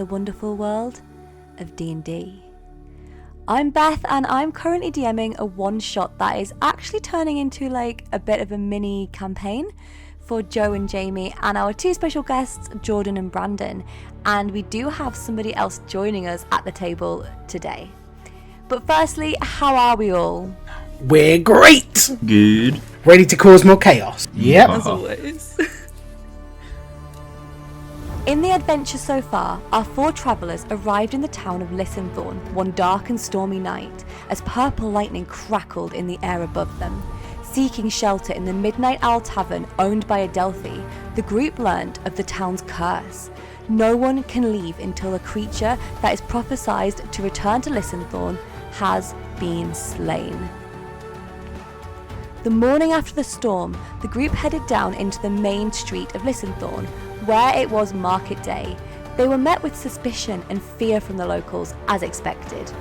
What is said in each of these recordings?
the wonderful world of D&D. I'm Beth, and I'm currently DMing a one-shot that is actually turning into like a bit of a mini campaign for Joe and Jamie and our two special guests, Jordan and Brandon, and we do have somebody else joining us at the table today. But firstly, how are we all? We're great! Good. Ready to cause more chaos? Yep. As always. In the adventure so far, our four travellers arrived in the town of Lysinthorne one dark and stormy night as purple lightning crackled in the air above them. Seeking shelter in the Midnight Owl Tavern owned by Adelphi, the group learned of the town's curse. No one can leave until a creature that is prophesied to return to Lysinthorne has been slain. The morning after the storm, the group headed down into the main street of Lysinthorne, where it was market day. They were met with suspicion and fear from the locals, as expected.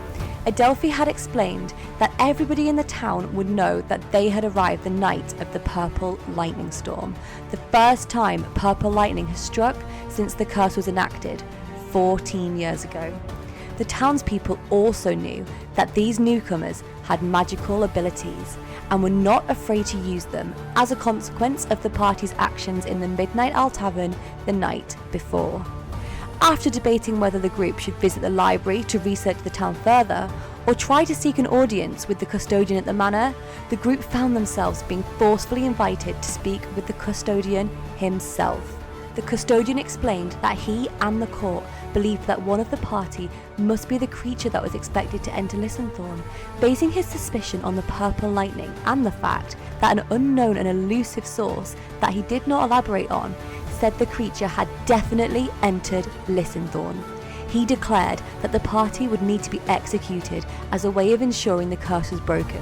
Adelphi had explained that everybody in the town would know that they had arrived the night of the purple lightning storm, the first time purple lightning has struck since the curse was enacted 14 years ago. The townspeople also knew that these newcomers had magical abilities and were not afraid to use them as a consequence of the party's actions in the Midnight Owl Tavern the night before. After debating whether the group should visit the library to research the town further, or try to seek an audience with the custodian at the manor, the group found themselves being forcefully invited to speak with the custodian himself. The custodian explained that he and the court believed that one of the party must be the creature that was expected to enter Lysinthorne, basing his suspicion on the purple lightning and the fact that an unknown and elusive source that he did not elaborate on said the creature had definitely entered Lysinthorne. He declared that the party would need to be executed as a way of ensuring the curse was broken.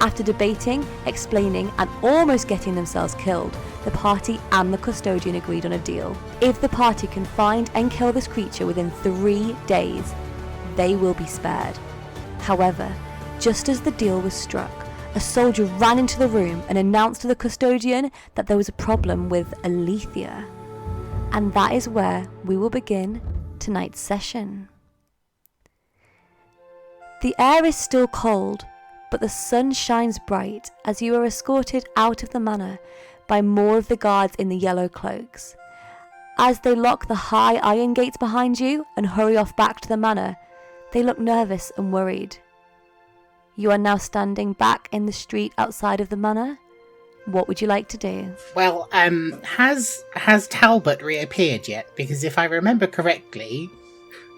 After debating, explaining, and almost getting themselves killed, the party and the custodian agreed on a deal. If the party can find and kill this creature within 3 days, they will be spared. However, just as the deal was struck, a soldier ran into the room and announced to the custodian that there was a problem with Alethea. And that is where we will begin tonight's session. The air is still cold, but the sun shines bright as you are escorted out of the manor by more of the guards in the yellow cloaks. As they lock the high iron gates behind you and hurry off back to the manor, they look nervous and worried. You are now standing back in the street outside of the manor. What would you like to do? Well, has Talbot reappeared yet? Because if I remember correctly,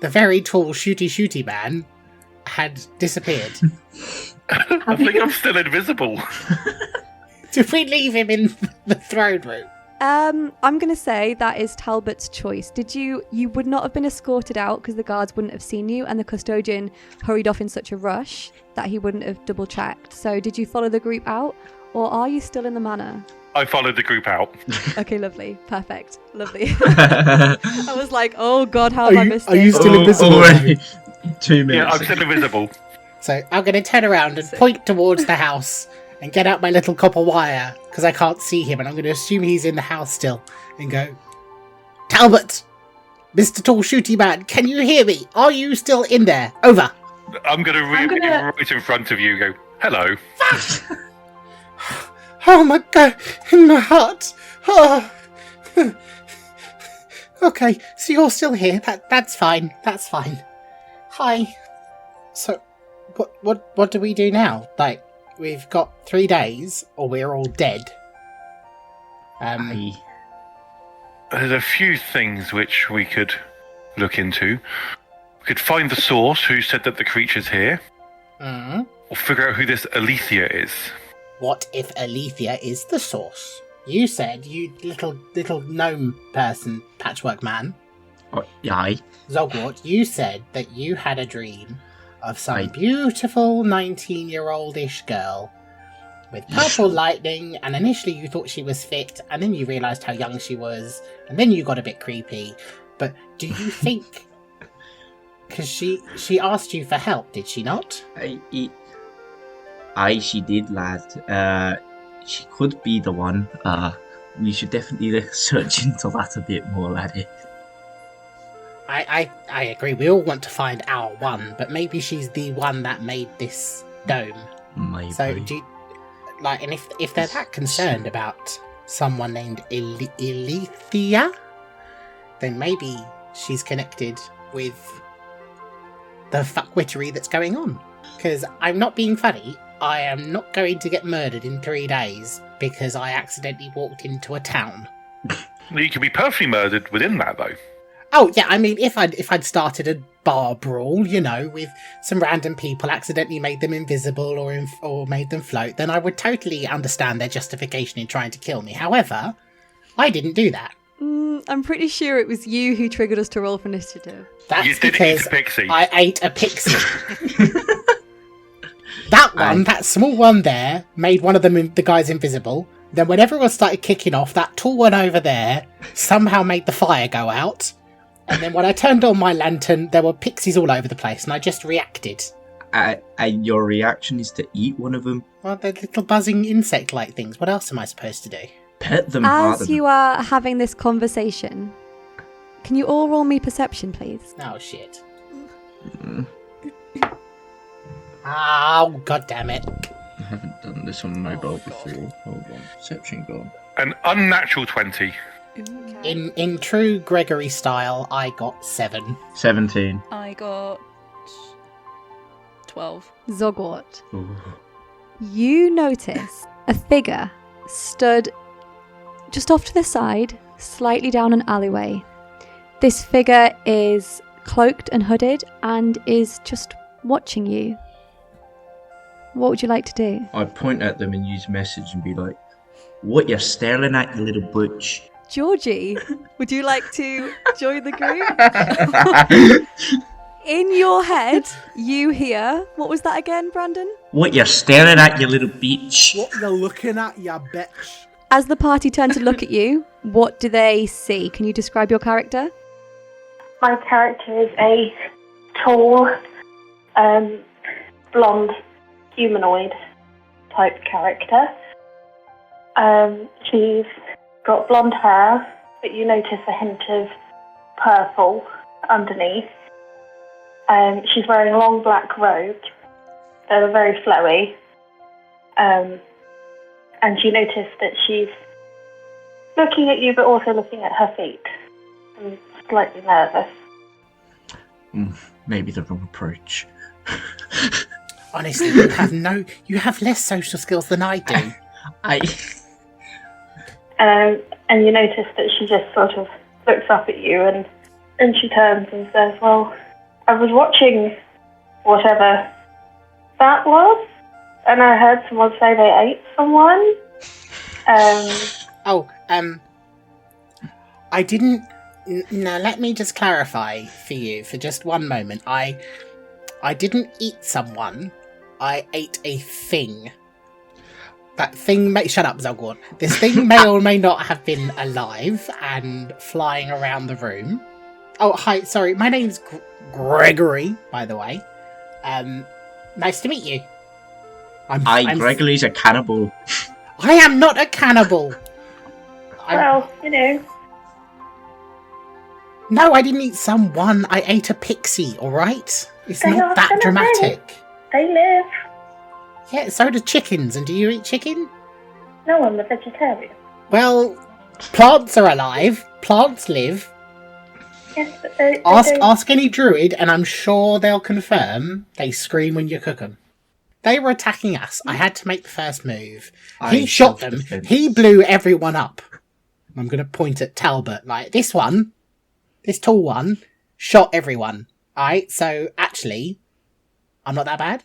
the very tall shooty man had disappeared. I think I'm still invisible. Did we leave him in the throne room? I'm going to say that is Talbot's choice. You would not have been escorted out because the guards wouldn't have seen you and the custodian hurried off in such a rush that he wouldn't have double checked. So did you follow the group out or are you still in the manor? I followed the group out. Okay, lovely. Perfect. Lovely. I was like, oh god, how have I missed it? Are you still invisible? 2 minutes. Yeah, I'm still invisible. So I'm going to turn around and point towards the house and get out my little copper wire because I can't see him and I'm going to assume he's in the house still and go, Talbot! Mr. Tall Shooty Man, can you hear me? Are you still in there? Over. I'm going to reappear right in front of you and go, hello. Oh my god, in my heart. Oh. Okay, so you're still here. That's fine. That's fine. Hi. So, what do we do now? Like, we've got 3 days, or we're all dead. There's a few things which we could look into. We could find the source who said that the creature's here. Mm. Or figure out who this Alethea is. What if Alethea is the source? You said, you little gnome person, patchwork man. Oh, yeah. Zogwart, you said that you had a dream of some beautiful 19-year-old-ish girl with purple lightning, and initially you thought she was fit, and then you realised how young she was, and then you got a bit creepy. But do you think... Because she asked you for help, did she not? She did, lad. She could be the one. We should definitely search into that a bit more, laddie. I agree. We all want to find our one, but maybe she's the one that made this dome. Maybe. So do you, and if they're that concerned about someone named Ilethia, then maybe she's connected with the fuckwittery that's going on. Because I'm not being funny, I am not going to get murdered in 3 days because I accidentally walked into a town. You could be perfectly murdered within that, though. Oh yeah, I mean, if I'd started a bar brawl, with some random people, accidentally made them invisible or made them float, then I would totally understand their justification in trying to kill me. However, I didn't do that. I'm pretty sure it was you who triggered us to roll for initiative. That's You did because eat a pixie. I ate a pixie. That small one there, made one of them the guys invisible. Then when everyone started kicking off, that tall one over there somehow made the fire go out. And then when I turned on my lantern, there were pixies all over the place, and I just reacted. And your reaction is to eat one of them? Well, they're little buzzing insect-like things. What else am I supposed to do? Pet them. As you are having this conversation, can you all roll me perception, please? Oh, shit. Oh, god damn it. I haven't done this on mobile before. Hold on. Perception gone. An unnatural 20. In true Gregory style, I got 7. 17. I got 12. Zogwart. Ooh. You notice a figure stood just off to the side, slightly down an alleyway. This figure is cloaked and hooded and is just watching you. What would you like to do? I'd point at them and use message and be like, "What you staring at, you little butch?" Georgie, would you like to join the group? In your head, you hear... What was that again, Brandon? "What you staring at, you little bitch?" What you looking at, ya bitch? As the party turn to look at you, what do they see? Can you describe your character? My character is a tall, blonde, humanoid type character. She's got blonde hair, but you notice a hint of purple underneath. She's wearing long black robes. They're very flowy. And you notice that she's looking at you, but also looking at her feet. And slightly nervous. Maybe the wrong approach. Honestly, you have less social skills than I do. And you notice that she just sort of looks up at you and she turns and says, "Well, I was watching whatever that was, and I heard someone say they ate someone." I didn't... Now, let me just clarify for you for just one moment. I didn't eat someone. I ate a thing. That thing may... Shut up, Zogwart. This thing may or may not have been alive and flying around the room. Oh, hi, sorry. My name's Gregory, by the way. Nice to meet you. Gregory's a cannibal. I am not a cannibal! Well, you know. No, I didn't eat someone. I ate a pixie, alright? It's They not are that still dramatic. They live. Yeah, so do chickens. And do you eat chicken? No, I'm a vegetarian. Well, plants are alive. Plants live. Yes, but they Ask any druid, and I'm sure they'll confirm they scream when you cook them. They were attacking us. I had to make the first move. He shot them. self-defense. He blew everyone up. I'm going to point at Talbot. Like, this tall one, shot everyone. Alright, so actually, I'm not that bad.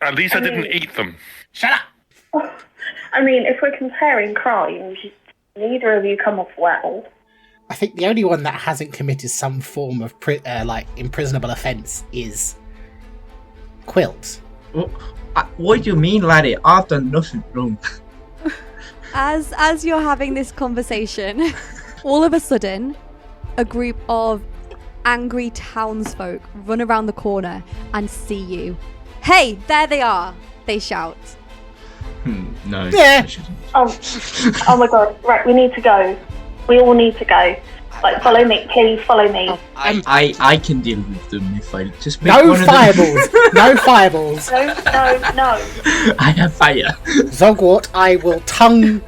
At least I didn't eat them. Shut up! I mean, if we're comparing crimes, neither of you come off well. I think the only one that hasn't committed some form of imprisonable offence is Quilt. What do you mean, laddie? I've done nothing wrong. As you're having this conversation, all of a sudden, a group of angry townsfolk run around the corner and see you. "Hey, there they are!" they shout. No. Yeah. I shouldn't. Oh my god, right, we need to go. We all need to go. Like, follow me, please follow me. I can deal with them if I just make No one of them. fireballs! No fireballs! No. I have fire. Zogwart, I will tongue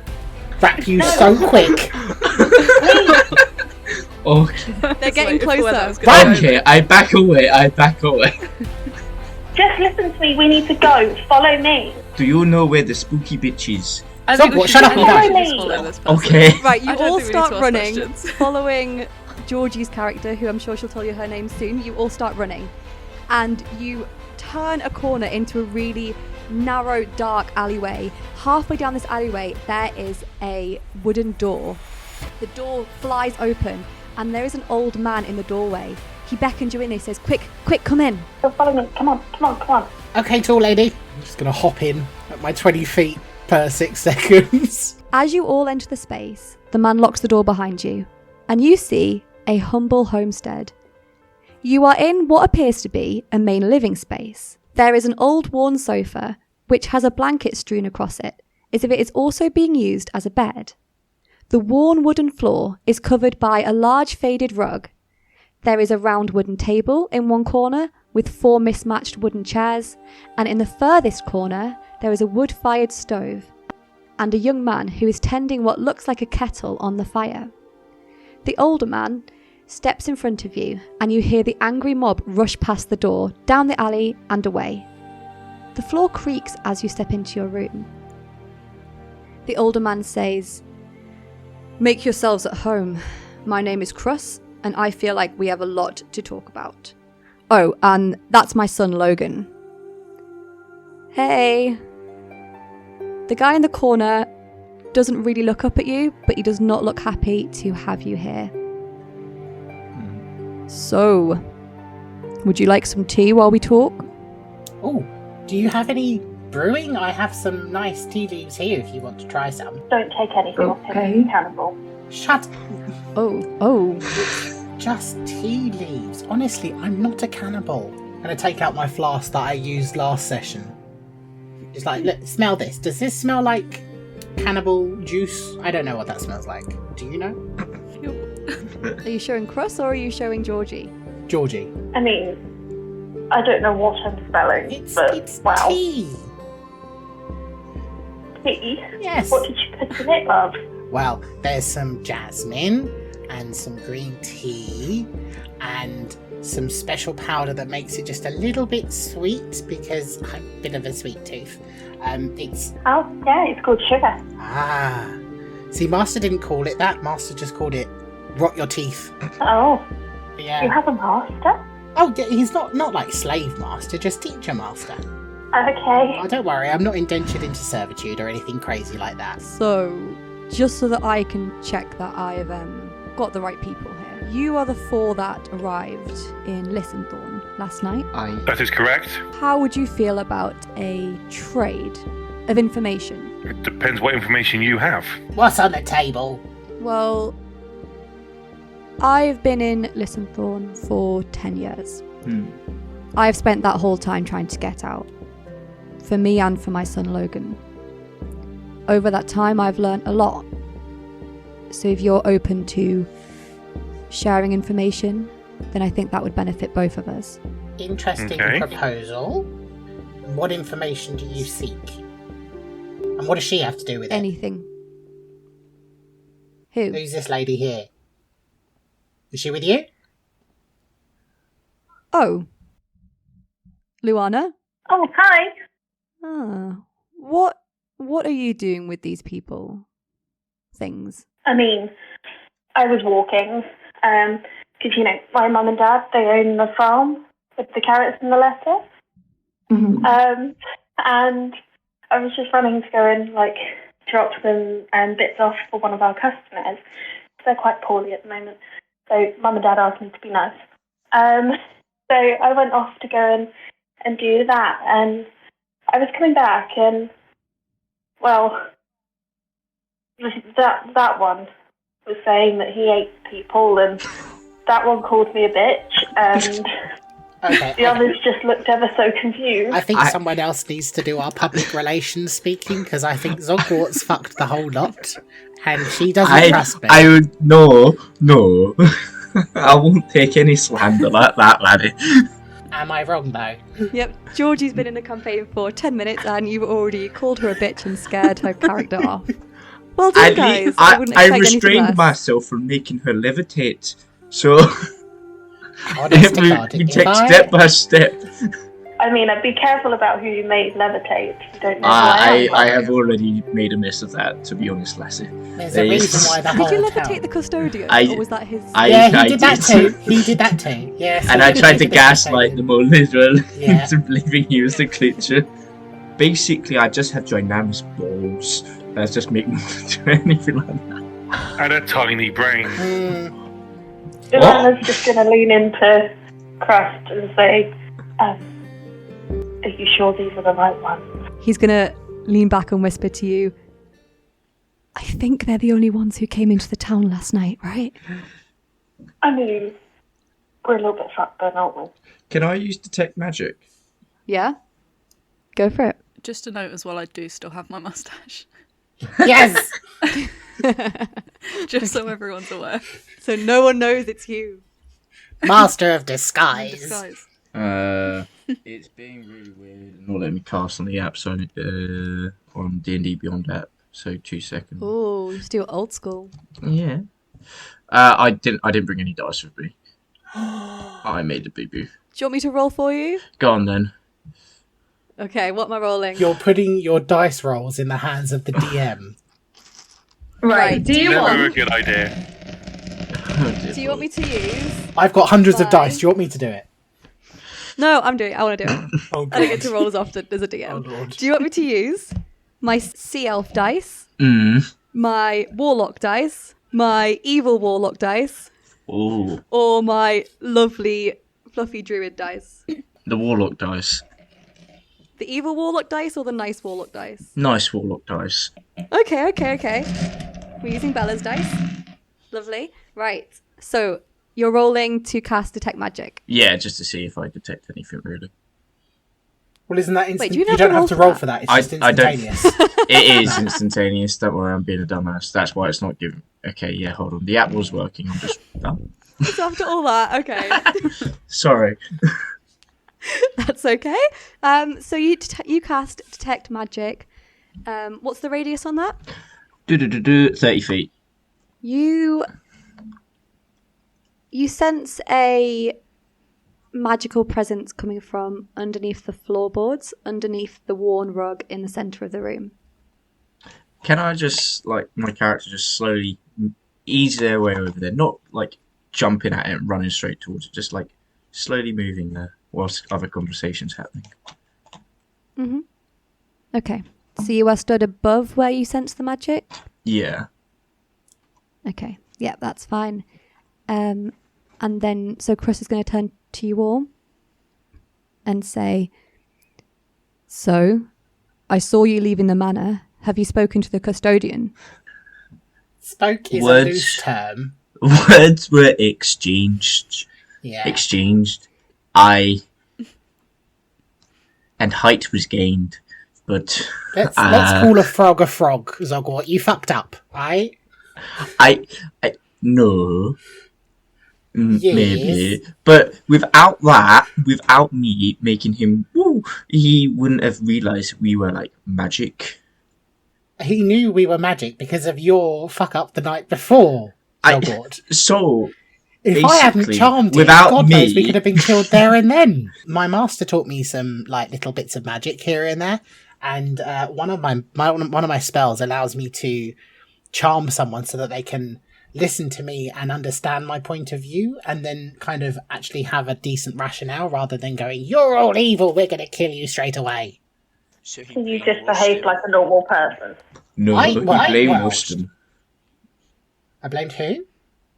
wrap you so quick. Okay. They're getting closer. Okay, I back away. Just listen to me, we need to go. Follow me. Do you know where the spooky bitch is? Zogwart, shut up and go. Okay. Right, you I don't all think we need start to ask running, questions. following Georgie's character, who I'm sure she'll tell you her name soon. You all start running, and you turn a corner into a really narrow, dark alleyway. Halfway down this alleyway, there is a wooden door. The door flies open, and there is an old man in the doorway. He beckons you in. He says, "Quick, come in." So follow me. Come on. Okay, tall lady. I'm just gonna hop in at my 20 feet per 6 seconds. As you all enter the space, the man locks the door behind you, and you see a humble homestead. You are in what appears to be a main living space. There is an old worn sofa, which has a blanket strewn across it, as if it is also being used as a bed. The worn wooden floor is covered by a large faded rug. There is a round wooden table in one corner with 4 mismatched wooden chairs, and in the furthest corner there is a wood-fired stove and a young man who is tending what looks like a kettle on the fire. The older man steps in front of you, and you hear the angry mob rush past the door, down the alley and away. The floor creaks as you step into your room. The older man says, "Make yourselves at home. My name is Cruss, and I feel like we have a lot to talk about. Oh, and that's my son Logan." Hey. The guy in the corner doesn't really look up at you, but he does not look happy to have you here. So, would you like some tea while we talk? Oh, do you have any brewing? I have some nice tea leaves here if you want to try some. Don't take anything off him, he's cannibal. Shut. Oh. Just tea leaves. Honestly, I'm not a cannibal. I'm gonna take out my flask that I used last session. It's like, look, smell this. Does this smell like cannibal juice? I don't know what that smells like. Do you know? Are you showing Cruss or are you showing Georgie? Georgie. I mean, I don't know what I'm smelling, It's wow. tea. Tea? Yes. What did you put in it, love? Well, there's some jasmine and some green tea and some special powder that makes it just a little bit sweet because I'm a bit of a sweet tooth. It's Oh, yeah, it's called sugar. See, Master didn't call it that. Master just called it rot your teeth. Oh, Yeah. you have a master? Oh, he's not like slave master, just teacher master. Okay. Oh, don't worry, I'm not indentured into servitude or anything crazy like that. So, just so that I can check that I've got the right people here. You are the 4 that arrived in Lysinthorne last night. That is correct. How would you feel about a trade of information? It depends what information you have. What's on the table? Well, I've been in Lysinthorne for 10 years. I've spent that whole time trying to get out. For me and for my son Logan. Over that time, I've learnt a lot. So if you're open to sharing information, then I think that would benefit both of us. Interesting Okay. proposal. What information do you seek? And what does she have to do with it? Anything. Who? Who's this lady here? Is she with you? Oh. Luana? Oh, hi. Ah. What are you doing with these people? Things. I mean, I was walking, because, you know, my mum and dad, they own the farm with the carrots and the lettuce. And I was just running to go and, like, drop them bits off for one of our customers. They're quite poorly at the moment. So mum and dad asked me to be nice. So I went off to go and do that. And I was coming back and, well, that one was saying that he ate people, and that one called me a bitch, and Okay. The others just looked ever so confused. I think someone else needs to do our public relations speaking, because I think Zogwart's fucked the whole lot, and she doesn't trust me. No. I won't take any slander like that, laddie. Am I wrong, though? Yep, Georgie's been in the campaign for 10 minutes and you've already called her a bitch and scared her character off. Well done, guys. I wouldn't expect anything restrained less. myself from making her levitate, so Honest to God, we take step by step. I mean, I'd be careful about who you make levitate. You don't know who I am. I have already made a mess of that, to be honest, lassie. There's a reason why the whole Did you town... levitate the custodian, or was that his... Yeah, he did that too. He did that too. Yes. And I tried to gaslight them all as well, Yeah. into believing he was the creature. Basically, I just have ginormous balls. That's just make me do anything like that. And a tiny brain. Luana's just going to lean into Crust and say, are you sure these are the right ones? He's gonna lean back and whisper to you, I think they're the only ones who came into the town last night, right? I mean, we're a little bit fucked then, aren't we? Can I use detect magic? Yeah? Go for it. Just a note as well, I do still have my mustache. Yes! Just so everyone's aware. So no one knows it's you. Master of disguise. Disguise. It's being really weird and not letting me cast on the app, so on D&D Beyond app. So 2 seconds. Oh, you still old school. Yeah. I didn't bring any dice with me. I made a boo-boo. Do you want me to roll for you? Go on then. Okay, what am I rolling? You're putting your dice rolls in the hands of the DM. Right, do you Never a want... good idea. Do you want me to use... I've got hundreds of Bye. dice. Do you want me to do it? No, I'm doing it. I want to do it. Oh, I don't get to roll as often as a DM. Oh, Lord. Do you want me to use my Sea Elf dice, Mm. my Warlock dice, my Evil Warlock dice, Ooh. or my lovely Fluffy Druid dice? The Warlock dice. The Evil Warlock dice or the nice Warlock dice? Nice Warlock dice. Okay. We're using Bella's dice. Lovely. Right. So you're rolling to cast Detect Magic. Yeah, just to see if I detect anything, really. Well, isn't that instant? Wait, do you you have don't to have roll to for roll that? for that. It's I just don't- instantaneous. It is instantaneous. Don't worry, I'm being a dumbass. That's why it's not giving... Okay, yeah, hold on. The app was working. I'm just... Oh. So after all that, okay. Sorry. That's okay. So you cast Detect Magic. What's the radius on that? 30 feet. You sense a magical presence coming from underneath the floorboards, underneath the worn rug in the centre of the room. Can I just, like, my character just slowly ease their way over there? Not, like, jumping at it and running straight towards it. Just, like, slowly moving there whilst other conversations happening. Mm-hmm. Okay. So you are stood above where you sense the magic? Yeah. Okay. Yeah, that's fine. And then, so Chris is going to turn to you all and say, so, I saw you leaving the manor. Have you spoken to the custodian? Spoke is Words. a loose term. Words were exchanged. Yeah. And height was gained. But Let's call a frog, Zogwart. You fucked up, right? No. Yes. Maybe. But without me making him woo, he wouldn't have realised we were like magic. He knew we were magic because of your fuck up the night before, Zogwart. So If I hadn't basically, charmed him, without God knows we me- could have been killed there and then. My master taught me some like little bits of magic here and there, and one of my spells allows me to charm someone so that they can listen to me and understand my point of view, and then kind of actually have a decent rationale rather than going, "You're all evil. We're going to kill you straight away." So You just behave like a normal person. No, I- you well, I- brainwashed him. I blamed who?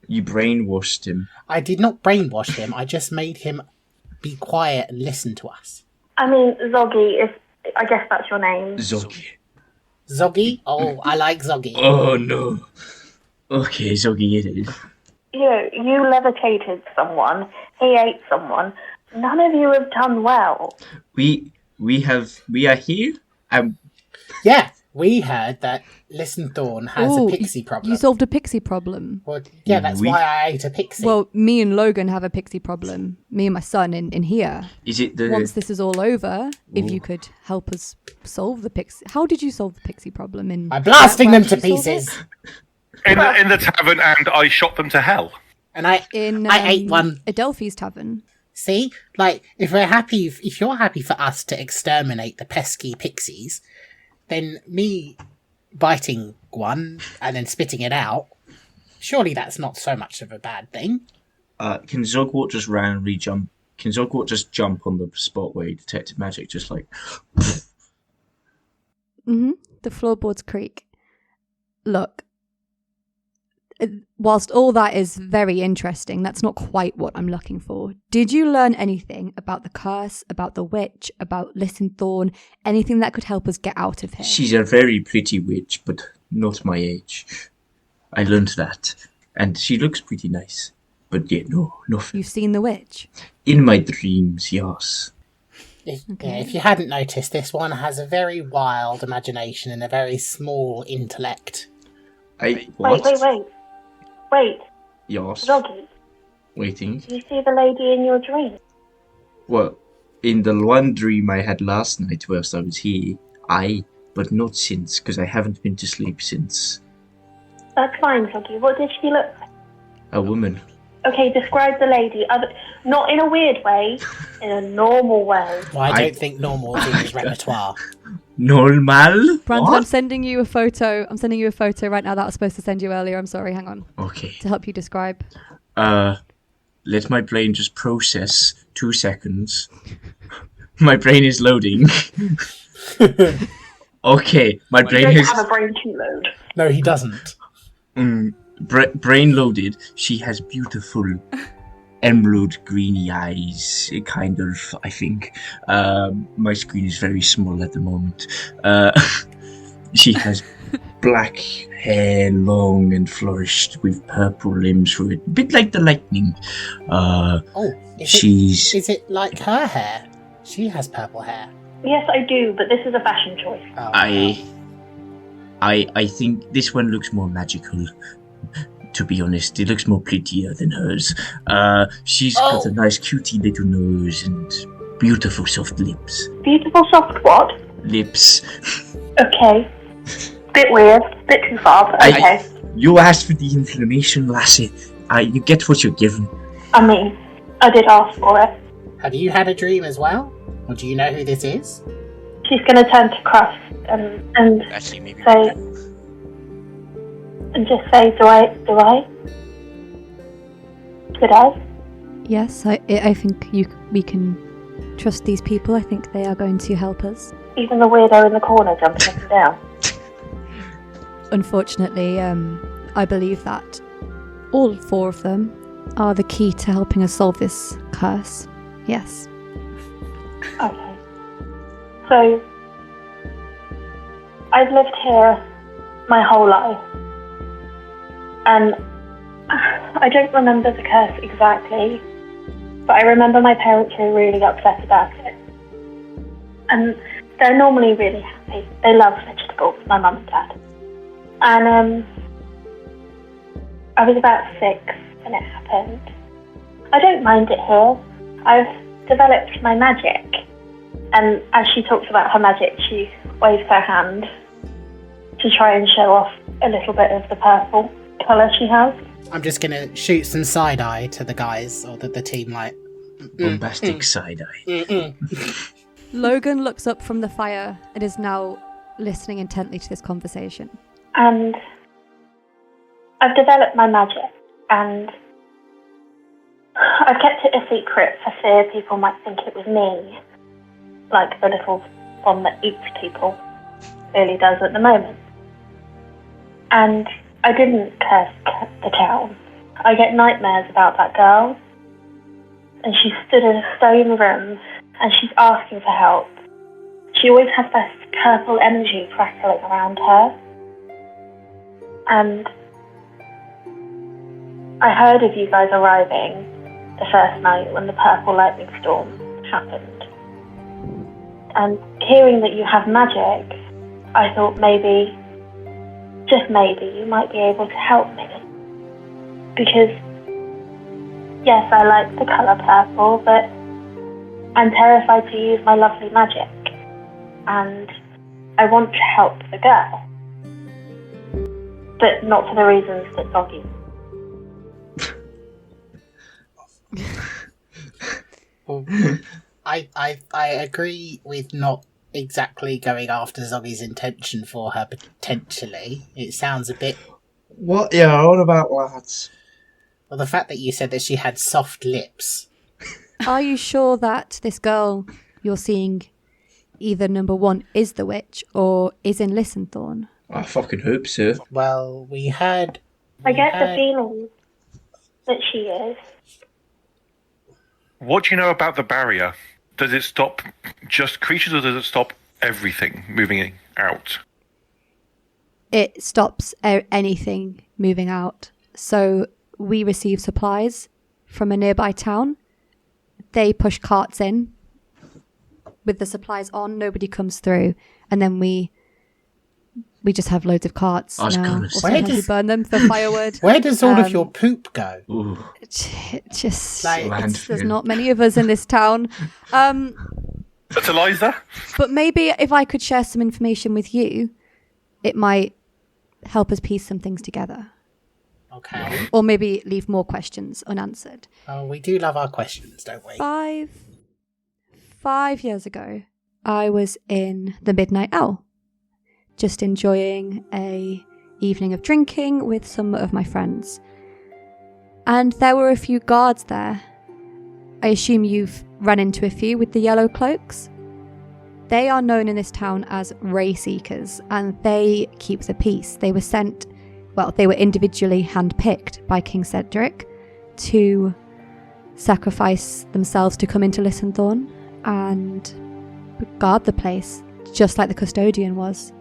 You brainwashed him. I did not brainwash him. I just made him be quiet and listen to us. I mean, Zoggy, I guess that's your name. Zoggy. Zoggy? Oh, I like Zoggy. Oh no. Okay, Zoggy it is. You know, you levitated someone, he ate someone. None of you have done well. We are here, and Yeah, we heard that Lysinthorne has a pixie problem. You solved a pixie problem. Well, yeah, that's why I ate a pixie. Well, me and Logan have a pixie problem. Me and my son in here. is it the Once this is all over, if you could help us solve the pixie... How did you solve the pixie problem? By blasting where them to did you solve pieces. In the tavern, and I shot them to hell. And I ate one. Adelphi's tavern. See? Like, if you're happy for us to exterminate the pesky pixies, then me biting one and then spitting it out, surely that's not so much of a bad thing. can Zogwart just randomly jump? Can Zogwart just jump on the spot where he detected magic, just like? The floorboards creak. Look, whilst all that is very interesting, that's not quite what I'm looking for. Did you learn anything about the curse, about the witch, about Lysinthorne, anything that could help us get out of here? She's a very pretty witch, but not my age. I learned that. And she looks pretty nice. But yeah, no. You've seen the witch? In my dreams, yes. If you hadn't noticed, this one has a very wild imagination and a very small intellect. What? Wait. Yes. Zoggy, Waiting. do you see the lady in your dream? Well, in the one dream I had last night whilst I was here, but not since, because I haven't been to sleep since. That's fine, Zoggy. What did she look like? A woman. Okay, describe the lady. Not in a weird way, in a normal way. Well, I don't think normal is in his repertoire. Normal? Brandon, What? I'm sending you a photo. I'm sending you a photo right now that I was supposed to send you earlier. I'm sorry, hang on. Okay. To help you describe. Let my brain just process 2 seconds. My brain is loading. Okay, my brain You don't is... have a brain to load. No, he doesn't. Brain loaded. She has beautiful emerald greeny eyes, kind of, I think. My screen is very small at the moment. She has black hair, long and flourished, with purple limbs through it, a bit like the lightning. Is it like her hair? She has purple hair. Yes, I do, but this is a fashion choice. Oh, I think this one looks more magical. To be honest, it looks more prettier than hers. She's got a nice cutie little nose and beautiful soft lips. Beautiful soft what? Lips. Okay. Bit weird. Bit too far, but okay. You asked for the information, lassie. You get what you're given. I mean, I did ask for it. Have you had a dream as well? Or do you know who this is? She's going to turn to Crust and Actually, maybe. say... And just say, do I? Did I? Yes, I think we can trust these people. I think they are going to help us. Even the weirdo in the corner jumping up and down. Unfortunately, I believe that all 4 of them are the key to helping us solve this curse. Yes. Okay. So, I've lived here my whole life. And I don't remember the curse exactly, but I remember my parents were really upset about it. And they're normally really happy. They love vegetables, my mum and dad. And I was about 6 when it happened. I don't mind it here. I've developed my magic. And as she talks about her magic, she waves her hand to try and show off a little bit of the purple colour she has. I'm just gonna shoot some side eye to the guys or the team, like Bombastic side eye. Logan looks up from the fire and is now listening intently to this conversation. And I've developed my magic, and I've kept it a secret for fear people might think it was me, like the little one that eats people clearly does at the moment. And I didn't curse the town. I get nightmares about that girl. And she stood in a stone room and she's asking for help. She always has this purple energy crackling around her. And I heard of you guys arriving the first night when the purple lightning storm happened. And hearing that you have magic, I thought maybe, just maybe, you might be able to help me. Because, yes, I like the colour purple, but I'm terrified to use my lovely magic. And I want to help the girl. But not for the reasons that Zoggy. Well, I agree with not exactly going after Zoggy's intention for her, potentially. It sounds a bit... What? Yeah, what about lads? Well, the fact that you said that she had soft lips. Are you sure that this girl you're seeing either number one is the witch or is in Lysinthorne? I fucking hope so. Well, we heard... I get the feeling that she is. What do you know about the barrier? Does it stop just creatures or does it stop everything moving out? It stops anything moving out. So we receive supplies from a nearby town. They push carts in with the supplies on. Nobody comes through. And then we just have loads of carts I was now. gonna Or say- sometimes we burn them for firewood. Where does all of your poop go? Ooh. Just Like, there's not many of us in this town. Fertilizer? But maybe if I could share some information with you, it might help us piece some things together. Okay. Or maybe leave more questions unanswered. Oh, we do love our questions, don't we? 5 years ago, I was in the Midnight Owl, just enjoying a evening of drinking with some of my friends. And there were a few guards there. I assume you've run into a few with the yellow cloaks. They are known in this town as Ray Seekers, and they keep the peace. They were sent, well, they were individually handpicked by King Cedric to sacrifice themselves to come into Lysinthorne and guard the place, just like the custodian was.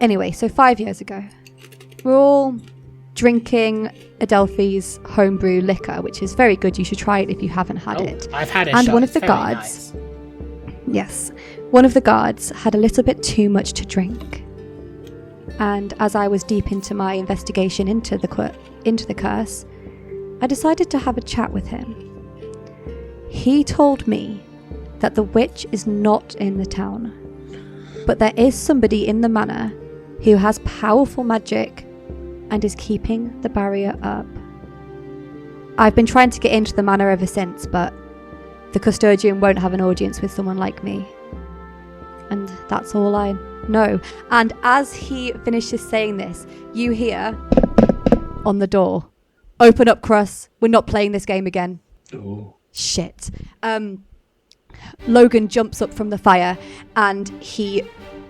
Anyway, so 5 years ago, we're all drinking Adelphi's homebrew liquor, which is very good. You should try it if you haven't had it. I've had a And shot. one of It's the very guards, nice. yes, one of the guards had a little bit too much to drink. And as I was deep into my investigation into the curse, I decided to have a chat with him. He told me that the witch is not in the town, but there is somebody in the manor who has powerful magic and is keeping the barrier up. I've been trying to get into the manor ever since, but the custodian won't have an audience with someone like me. And that's all I know. And as he finishes saying this, you hear on the door, "Open up, Crus. We're not playing this game again." Ooh. Shit. Logan jumps up from the fire and he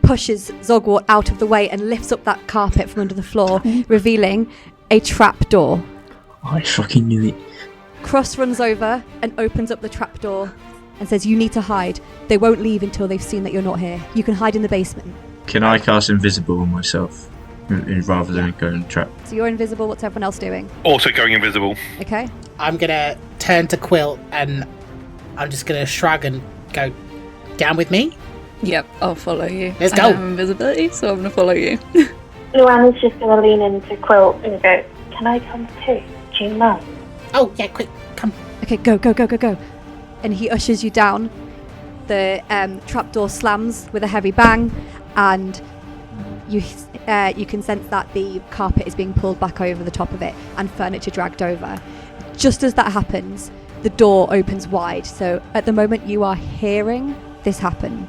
pushes Zogwart out of the way and lifts up that carpet from under the floor, revealing a trap door. I fucking knew it. Crus runs over and opens up the trap door and says, "You need to hide. They won't leave until they've seen that you're not here. You can hide in the basement." Can I cast invisible on myself rather than going trap? So you're invisible. What's everyone else doing? Also going invisible. Okay. I'm gonna turn to Quilt and I'm just gonna shrug and go, "Down with me?" Yep, I'll follow you. Let's I go. have invisibility, so I'm going to follow you. Luana's just going to lean into Quilt and go, "Can I come too? Do you know?" Oh, yeah, quick, come. Okay, go. And he ushers you down. The trapdoor slams with a heavy bang, and you can sense that the carpet is being pulled back over the top of it and furniture dragged over. Just as that happens, the door opens wide. So at the moment you are hearing this happen,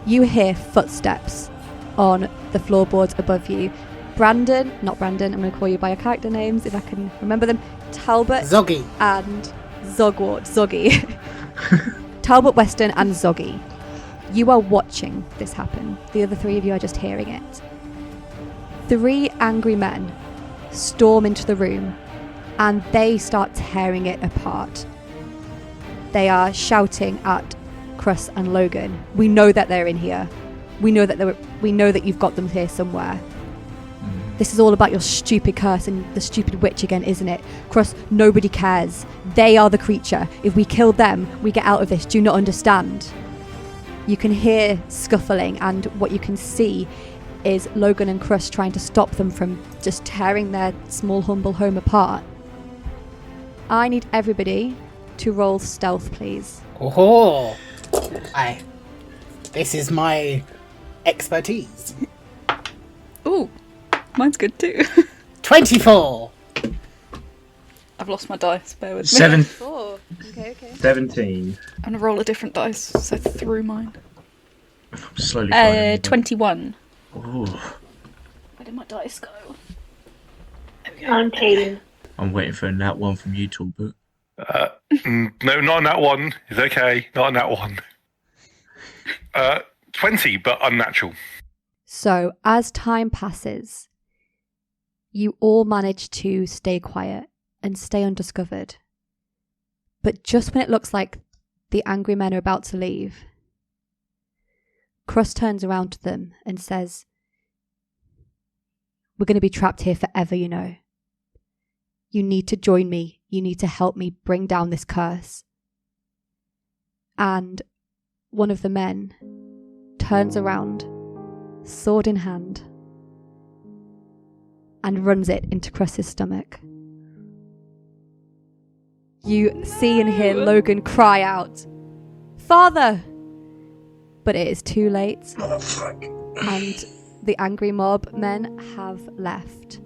you hear footsteps on the floorboards above you. Not Brandon, I'm going to call you by your character names if I can remember them. Talbot Zoggy. and Zogwart. Zoggy. Talbot, Weston and Zoggy. You are watching this happen. The other three of you are just hearing it. 3 angry men storm into the room and they start tearing it apart. They are shouting at Crus and Logan. "We know that they're in here. We know that you've got them here somewhere." This is all about your stupid curse and the stupid witch again, isn't it? Cross, nobody cares. They are the creature. If we kill them, we get out of this. Do you not understand? You can hear scuffling, and what you can see is Logan and Crust trying to stop them from just tearing their small, humble home apart. I need everybody to roll stealth, please. Oh, this is my expertise. Ooh, mine's good too. 24. I've lost my dice, bear with me. Okay. 17. I'm going to roll a different dice, so through mine. I'm slowly finding it. 21. Ooh. Where did my dice go? There we go. 19. I'm waiting for a nat one from you, Talbot. No, not on that one. It's okay. Not on that one. 20, but unnatural. So, as time passes, you all manage to stay quiet and stay undiscovered. But just when it looks like the angry men are about to leave, Crust turns around to them and says, "We're going to be trapped here forever, you know. You need to join me. You need to help me bring down this curse." And one of the men turns around, sword in hand, and runs it into Crust's stomach. You see and hear Logan cry out, "Father!" But it is too late, and the angry mob men have left.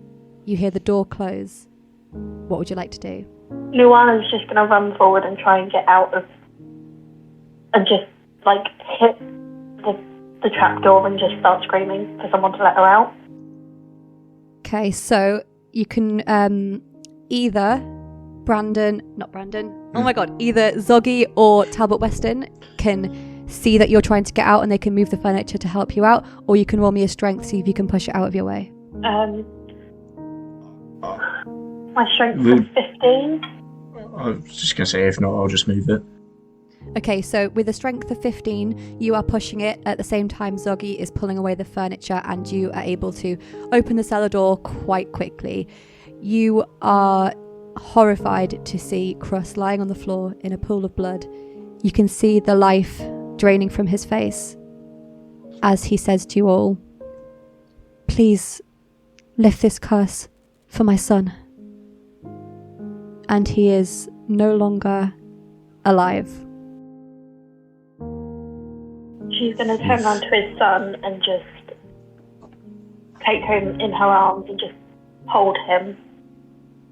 You hear the door close. What would you like to do? Luana's just going to run forward and try and get out of... and just, like, hit the trapdoor and just start screaming for someone to let her out. Okay, so you can either either Zoggy or Talbot Weston can see that you're trying to get out and they can move the furniture to help you out, or you can roll me a strength, see if you can push it out of your way. My strength is 15. I was just going to say, if not, I'll just move it. Okay, so with a strength of 15, you are pushing it. At the same time, Zoggy is pulling away the furniture and you are able to open the cellar door quite quickly. You are horrified to see Crust lying on the floor in a pool of blood. You can see the life draining from his face as he says to you all, "Please lift this curse for my son." And he is no longer alive. She's going to turn around to his son and just take him in her arms and just hold him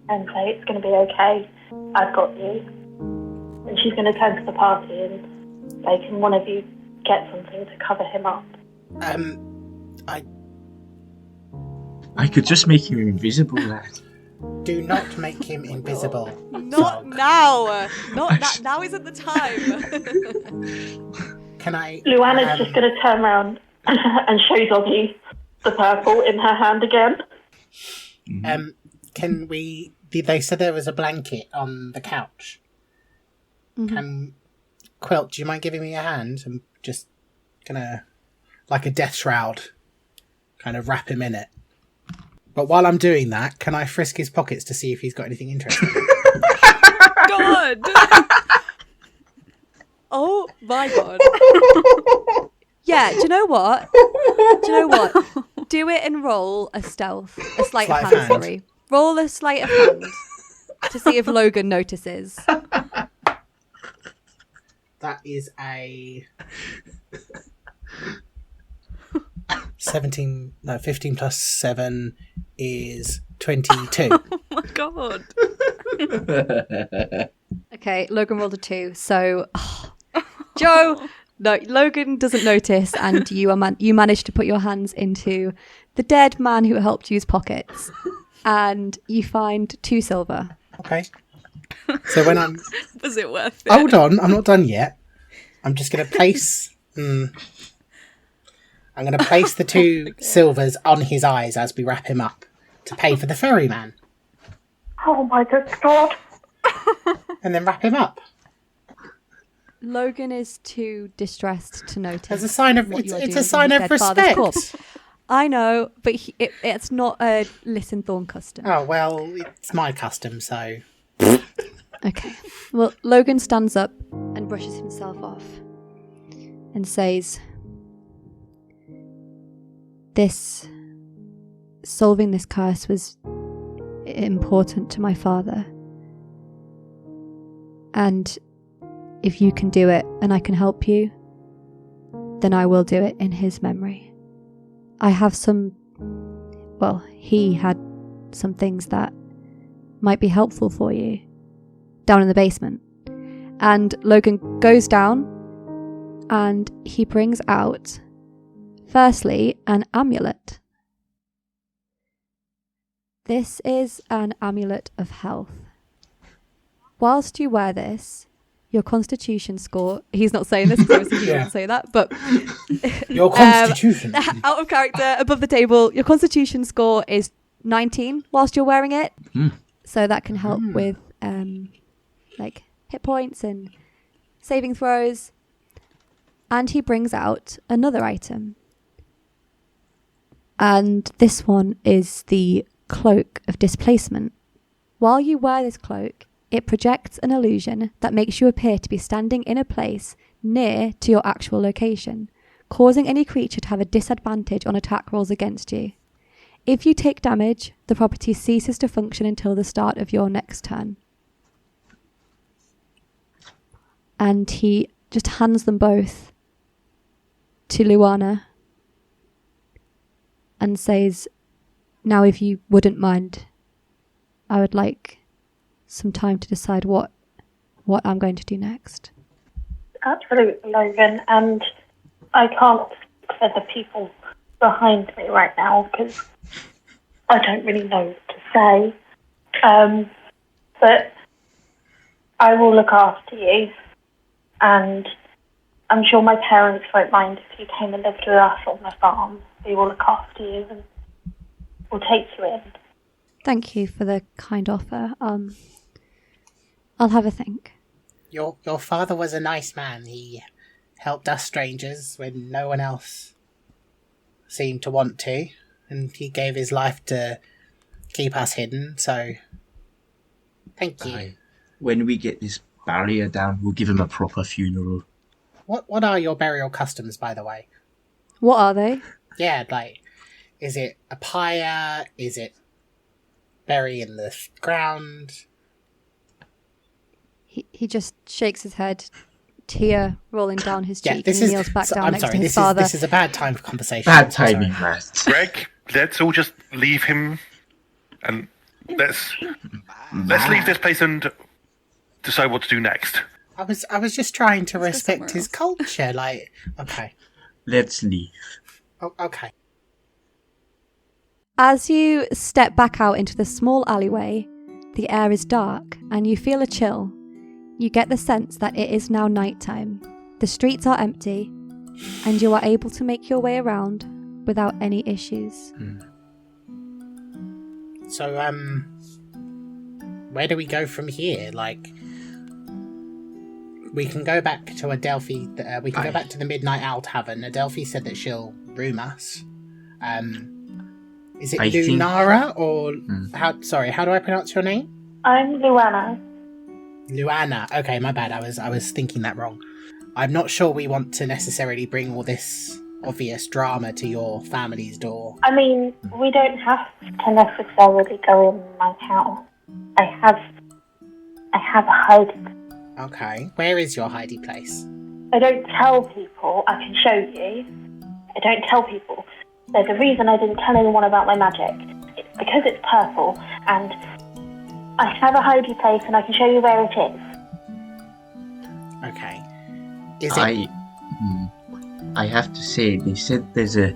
and say, "It's going to be okay. I've got you." And she's going to turn to the party and say, "Can one of you get something to cover him up?" I could just make him invisible, lad. Do not make him invisible. Not now! Now isn't the time! Can I... Luana's just going to turn around and show Zoggy the purple in her hand again. Can we... They said there was a blanket on the couch. Mm-hmm. Quilt, do you mind giving me a hand? I'm just gonna, like a death shroud, kind of wrap him in it. But while I'm doing that, can I frisk his pockets to see if he's got anything interesting? God! Oh my god. Yeah, do you know what? Do it and roll a stealth. A sleight of hand, sorry. Roll a sleight of hand to see if Logan notices. That is a 15 plus 7 is 22. Oh my god. Okay, Logan rolled a 2. So, Joe, no, Logan doesn't notice, and you manage to put your hands into the dead man who helped use pockets, and you find 2 silver. Okay. So when I'm... Was it worth it? Hold on, I'm not done yet. I'm just going to place... I'm going to place the 2 silvers on his eyes as we wrap him up to pay for the ferryman. Oh my good God. And then wrap him up. Logan is too distressed to notice. As a sign of... what you are It's doing a sign to his of dead father's respect. corpse. I know, but it's not a Lysinthorne custom. Oh, well, it's my custom, so... Okay. Well, Logan stands up and brushes himself off and says, solving this curse was important to my father. And if you can do it and I can help you, then I will do it in his memory. I have he had some things that might be helpful for you down in the basement. And Logan goes down and he brings out, firstly, an amulet. This is an amulet of health. Whilst you wear this, your constitution score... He's not saying this because obviously he wouldn't say that, but... Your constitution. Out of character, above the table, your constitution score is 19 whilst you're wearing it. So that can help with hit points and saving throws. And he brings out another item. And this one is the Cloak of Displacement. While you wear this cloak, it projects an illusion that makes you appear to be standing in a place near to your actual location, causing any creature to have a disadvantage on attack rolls against you. If you take damage, the property ceases to function until the start of your next turn. And he just hands them both to Luana and says, now if you wouldn't mind, I would like some time to decide what I'm going to do next. Absolutely, Logan, and I can't speak for the people behind me right now because I don't really know what to say. But I will look after you, and I'm sure my parents won't mind if you came and lived with us on the farm. We will look after you and we'll take you in. Thank you for the kind offer. I'll have a think. Your father was a nice man. He helped us strangers when no one else seemed to want to, and he gave his life to keep us hidden, so thank you. When we get this barrier down, we'll give him a proper funeral. What are your burial customs, by the way? What are they? Yeah, is it a pyre? Is it bury in the ground? He just shakes his head, tear rolling down his cheek, this and he kneels back down next to his father. This is a bad time for conversation. Bad timing, Matt. Gregg, let's all just leave him and let's leave this place and decide what to do next. I was just trying to respect his culture. Okay. Let's leave. Oh, okay. As you step back out into the small alleyway, the air is dark and you feel a chill. You get the sense that it is now nighttime. The streets are empty and you are able to make your way around without any issues. So, where do we go from here? We can go back to Adelphi. We can go back to the Midnight Owl Tavern. Adelphi said that she'll room us. Is it Lunara or how? Sorry, how do I pronounce your name? I'm Luana. Luana. Okay, my bad. I was thinking that wrong. I'm not sure we want to necessarily bring all this obvious drama to your family's door. I mean, we don't have to necessarily go in my house. I have a hiding. Okay, where is your hiding place? I don't tell people. I can show you. I don't tell people. There's a reason I didn't tell anyone about my magic. It's because it's purple, and I have a hidey place, and I can show you where it is. Okay. Is it? I have to say, they said there's a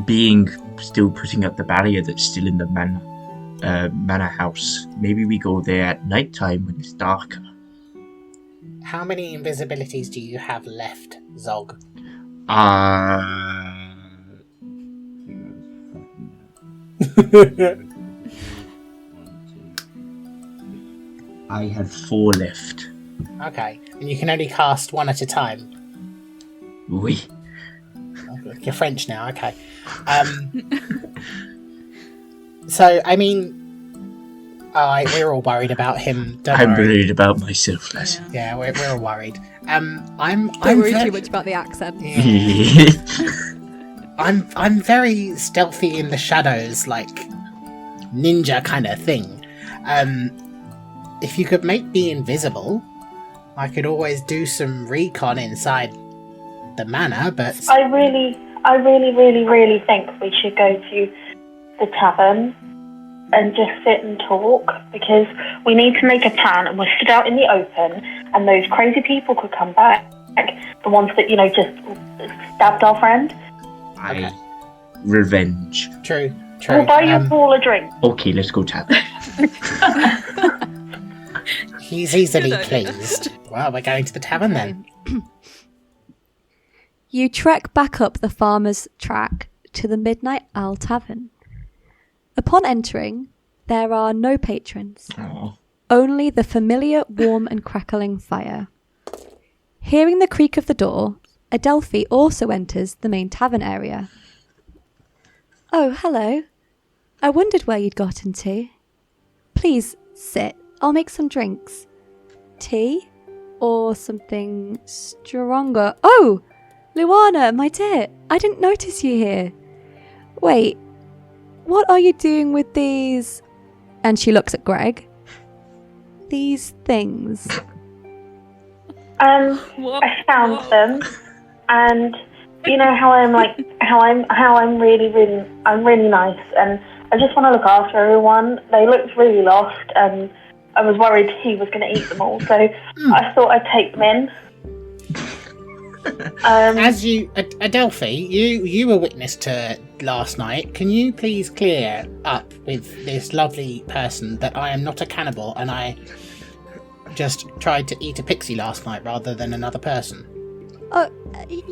being still putting up the barrier that's still in the manor house. Maybe we go there at nighttime when it's darker. How many invisibilities do you have left, Zog? I have 4 left. Okay, and you can only cast one at a time. Oui. you're French now, okay. So, I mean, we're all worried about him. I'm worried about myself, lass. Yeah, we're all worried. I'm Don't worry too much about the accent. Yeah. I'm very stealthy in the shadows, like ninja kind of thing. If you could make me invisible, I could always do some recon inside the manor, but I really think we should go to the tavern and just sit and talk, because we need to make a plan, and we're stood out in the open, and those crazy people could come back, the ones that, just stabbed our friend. Revenge. True. We'll buy you all a drink. Okay, let's go tavern. He's easily pleased. Well, we're going to the tavern then. You trek back up the farmer's track to the Midnight Owl Tavern. Upon entering, there are no patrons. Aww. Only the familiar warm and crackling fire. Hearing the creak of the door, Adelphi also enters the main tavern area. Oh, hello. I wondered where you'd gotten to. Please, sit. I'll make some drinks. Tea? Or something stronger? Oh! Luana, my dear, I didn't notice you here. Wait, what are you doing with these? And she looks at Gregg. These things. I found them, and you know how I'm really nice, and I just want to look after everyone. They looked really lost, and I was worried he was going to eat them all, so I thought I'd take them in. Adelphi, you were witness to last night. Can you please clear up with this lovely person that I am not a cannibal and I just tried to eat a pixie last night rather than another person?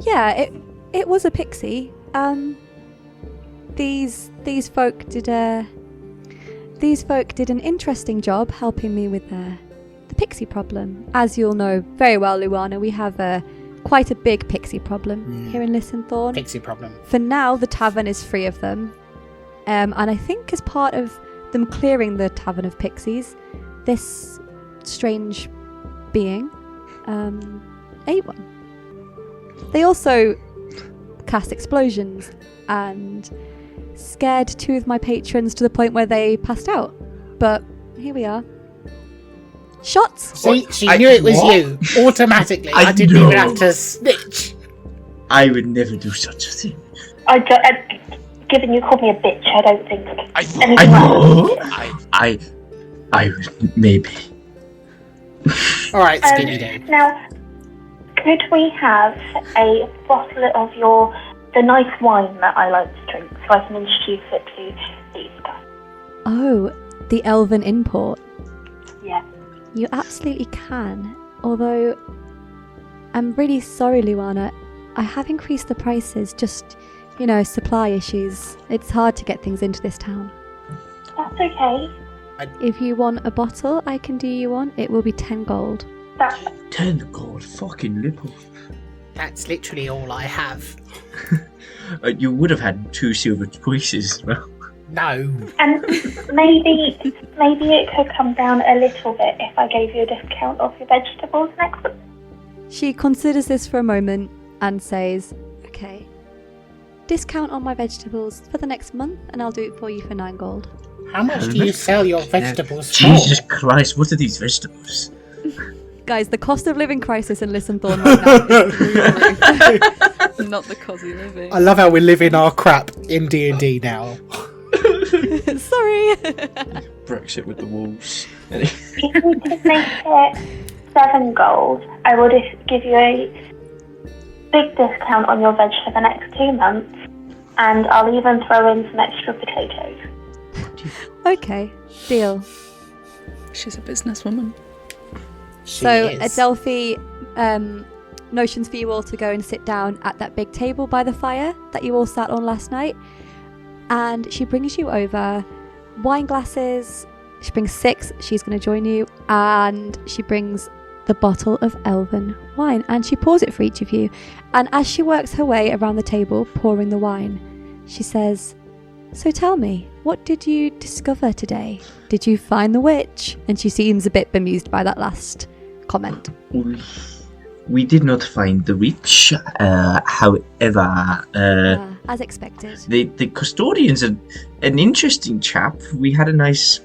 Yeah, it was a pixie. These folk did an interesting job helping me with the pixie problem. As you'll know very well, Luana, we have quite a big pixie problem here in Lysinthorne. Pixie problem. For now, the tavern is free of them. And I think as part of them clearing the tavern of pixies, this strange being ate one. They also cast explosions and scared two of my patrons to the point where they passed out. But here we are. Shots! See, she knew it was you automatically. I didn't even have to snitch. I would never do such a thing. Given you called me a bitch, I don't think I would maybe. All right, Skinny Doo. Now, could we have a bottle of the nice wine that I like to drink, so I can introduce it to these guys? Oh, the elven import. Yeah. You absolutely can. Although, I'm really sorry, Luana. I have increased the prices, just, supply issues. It's hard to get things into this town. That's okay. If you want a bottle, I can do you one. It will be 10 gold. 10 gold? Fucking lip off. That's literally all I have. You would have had 2 silver pieces as well. No. And maybe it could come down a little bit if I gave you a discount off your vegetables next month. She considers this for a moment and says, okay, discount on my vegetables for the next month and I'll do it for you for 9 gold. How much do you sell your vegetables for? Jesus Christ, what are these vegetables? Guys, the cost of living crisis in Lysinthorne right now is through the roof. Not the cosy living. I love how we live in our crap in D&D now. Sorry. Brexit with the wolves. If you could make it 7 gold, I would give you a big discount on your veg for the next 2 months, and I'll even throw in some extra potatoes. Okay, deal. She's a businesswoman. So Adelphi notions for you all to go and sit down at that big table by the fire that you all sat on last night. And she brings you over wine glasses. She brings 6. She's going to join you. And she brings the bottle of elven wine, and she pours it for each of you. And as she works her way around the table, pouring the wine, she says, "So tell me, what did you discover today? Did you find the witch?" And she seems a bit bemused by that last comment. We did not find the witch. However, As expected. the custodian's an interesting chap. We had a nice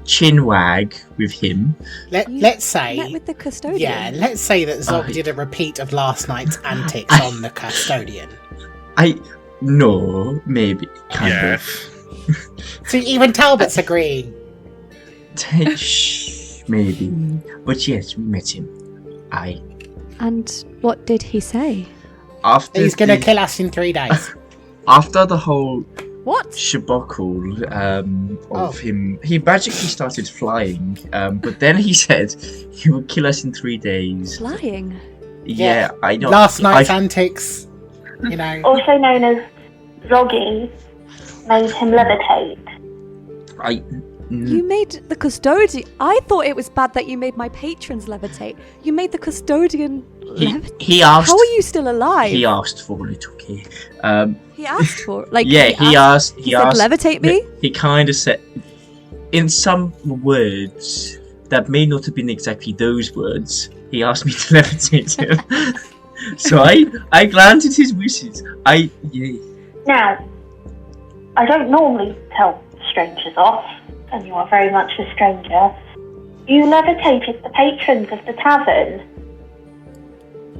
chin wag with him. Let's say, Met with the custodian. yeah, let's say that Zog did a repeat of last night's antics on the custodian. No, maybe. Kind Yes. See, even Talbot's agreeing. of. Maybe. But yes, we met him. And what did he say? After He's gonna kill us in 3 days. After the whole What? shabuckle of him, he magically started flying. But then he said he would kill us in 3 days. Flying? Yeah, I know. Last night's antics, you know. Also known as Zoggy, made him levitate. You made the custodian. I thought it was bad that you made my patrons levitate. You made the custodian levitate. He asked. How are you still alive? He asked for it. Okay. He asked for like. Yeah, he asked. He said, "Levitate me." He kind of said, in some words that may not have been exactly those words, he asked me to levitate him. So I granted his wishes. Now, I don't normally tell strangers off, and you are very much a stranger. You levitated the patrons of the tavern.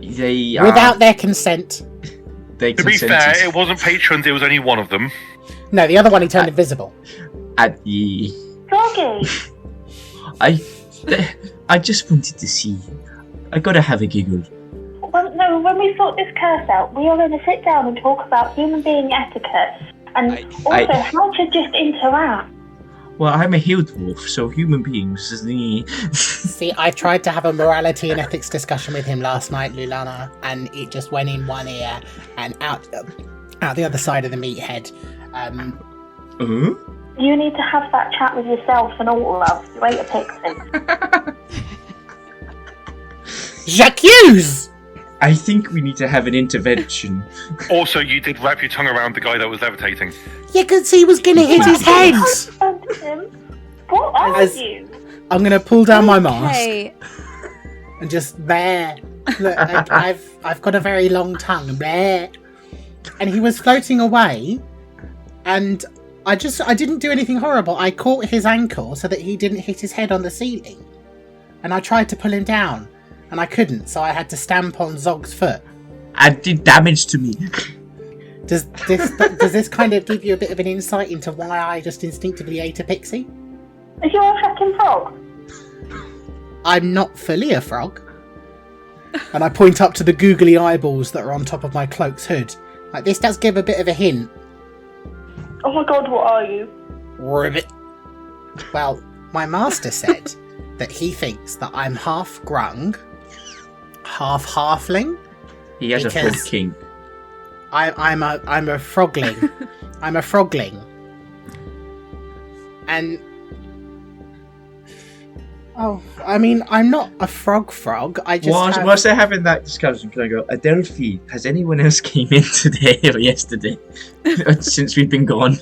Without their consent. They To be fair, it wasn't patrons, it was only one of them. No, the other one he turned invisible. Zoggy! I just wanted to see. I gotta have a giggle. No, when we sort this curse out, we are going to sit down and talk about human being etiquette, and also how to just interact. Well, I'm a hill dwarf, so human beings is the... See, I tried to have a morality and ethics discussion with him last night, Luana, and it just went in one ear and out the other side of the meathead. You need to have that chat with yourself and all, love. You ain't a pixie. J'accuse! I think we need to have an intervention. Also, you did wrap your tongue around the guy that was levitating. Yeah, because he was going to hit his head! What are you? I'm going to pull down my mask Okay. and just there. Look, I've got a very long tongue. There. And he was floating away, and I didn't do anything horrible. I caught his ankle so that he didn't hit his head on the ceiling. And I tried to pull him down, and I couldn't, so I had to stamp on Zog's foot. And did damage to me. Does this kind of give you a bit of an insight into why I just instinctively ate a pixie? Is you a fucking frog? I'm not fully a frog. And I point up to the googly eyeballs that are on top of my cloak's hood. Like, this does give a bit of a hint. Oh my god, what are you? Ribbit. Well, my master said that he thinks that I'm half grung, half halfling. He has a frog Because- king. I'm a frogling. I'm a frogling. And I mean, I'm not a frog. I just Whilst they're having that discussion, can I go, Adelphi, has anyone else came in today or yesterday? Since we've been gone?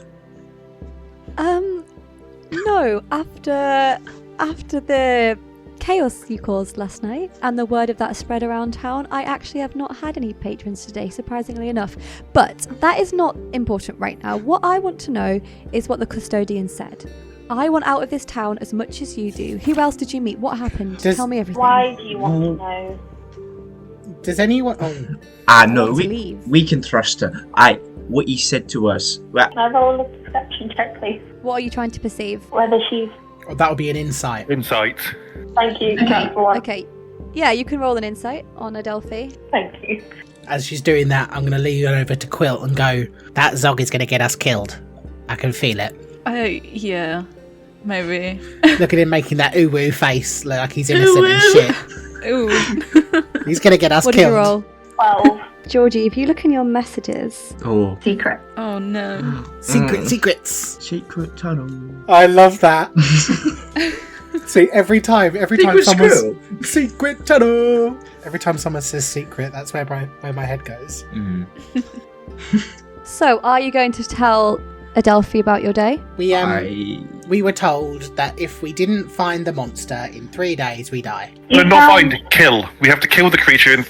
No, after the chaos you caused last night and the word of that spread around town, I actually have not had any patrons today, surprisingly enough. But that is not important right now. What I want to know is what the custodian said. I want out of this town as much as you do. Who else did you meet? What happened? Tell me everything. Why do you want to know? Does anyone? No, want to leave. we can trust her. What he said to us. Well, Can I roll a perception check, please? What are you trying to perceive? Whether she's... That would be an insight. Insight. Thank you. That's the one. Okay. Yeah, you can roll an insight on Adelphi. Thank you. As she's doing that, I'm going to lead her over to Quilt and go, that Zog is going to get us killed. I can feel it. Yeah, maybe. Look at him making that ooh-woo face, look like he's innocent and shit. Ooh. He's going to get us What did you killed. roll? 12. Georgie, if you look in your messages... oh. Secret. Oh no. Secrets. Secret tunnel. I love that. See, every time Secret someone's squirrel. secret tunnel. Every time someone says secret, that's where my head goes. Mm. So, are you going to tell Adelphi about your day? We were told that if we didn't find the monster in 3 days, we die. No, not find, kill. We have to kill the creature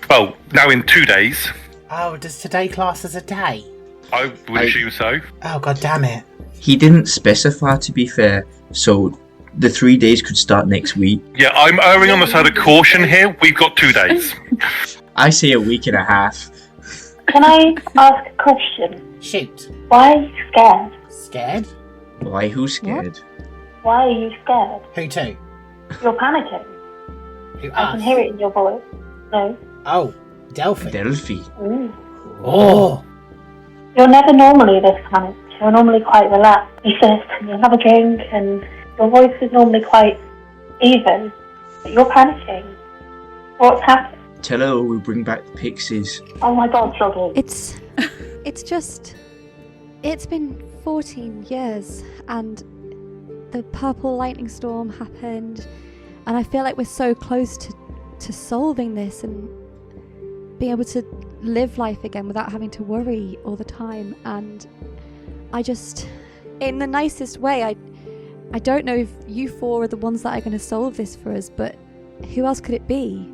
now in 2 days. Oh, does today class as a day? I would assume so. Oh, god damn it. He didn't specify, to be fair, so the 3 days could start next week. Yeah, I'm erring on the side of caution here. We've got 2 days. I say a week and a half. Can I ask a question? Shoot. Why are you scared? Scared? Why, who's scared? Why are you scared? Who to? You're panicking. Who, I us? can hear it in your voice. No. Oh, Delphi. Delphi. Mm. Oh. You're never normally this panicked. You're normally quite relaxed. You sit and you have a drink and your voice is normally quite even. But you're panicking. What's happened? Tell her we'll bring back the pixies. Oh my god, Zoggy. It's been 14 years and the purple lightning storm happened and I feel like we're so close to solving this and being able to live life again without having to worry all the time. And I just, in the nicest way, I don't know if you four are the ones that are going to solve this for us, but who else could it be?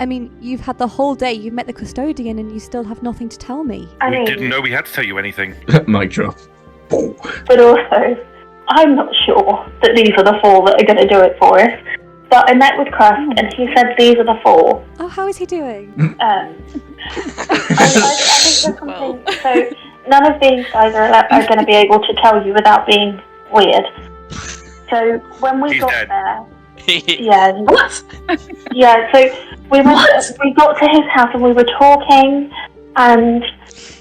I mean, you've had the whole day, you've met the custodian and you still have nothing to tell me. We didn't know we had to tell you anything. Mic drop. But also, I'm not sure that these are the four that are going to do it for us. But I met with Crust and he said these are the four. Oh, how is he doing? I think there's something. So none of these guys are going to be able to tell you without being weird. So when we got there, yeah, what? Yeah. So we got to his house and we were talking, and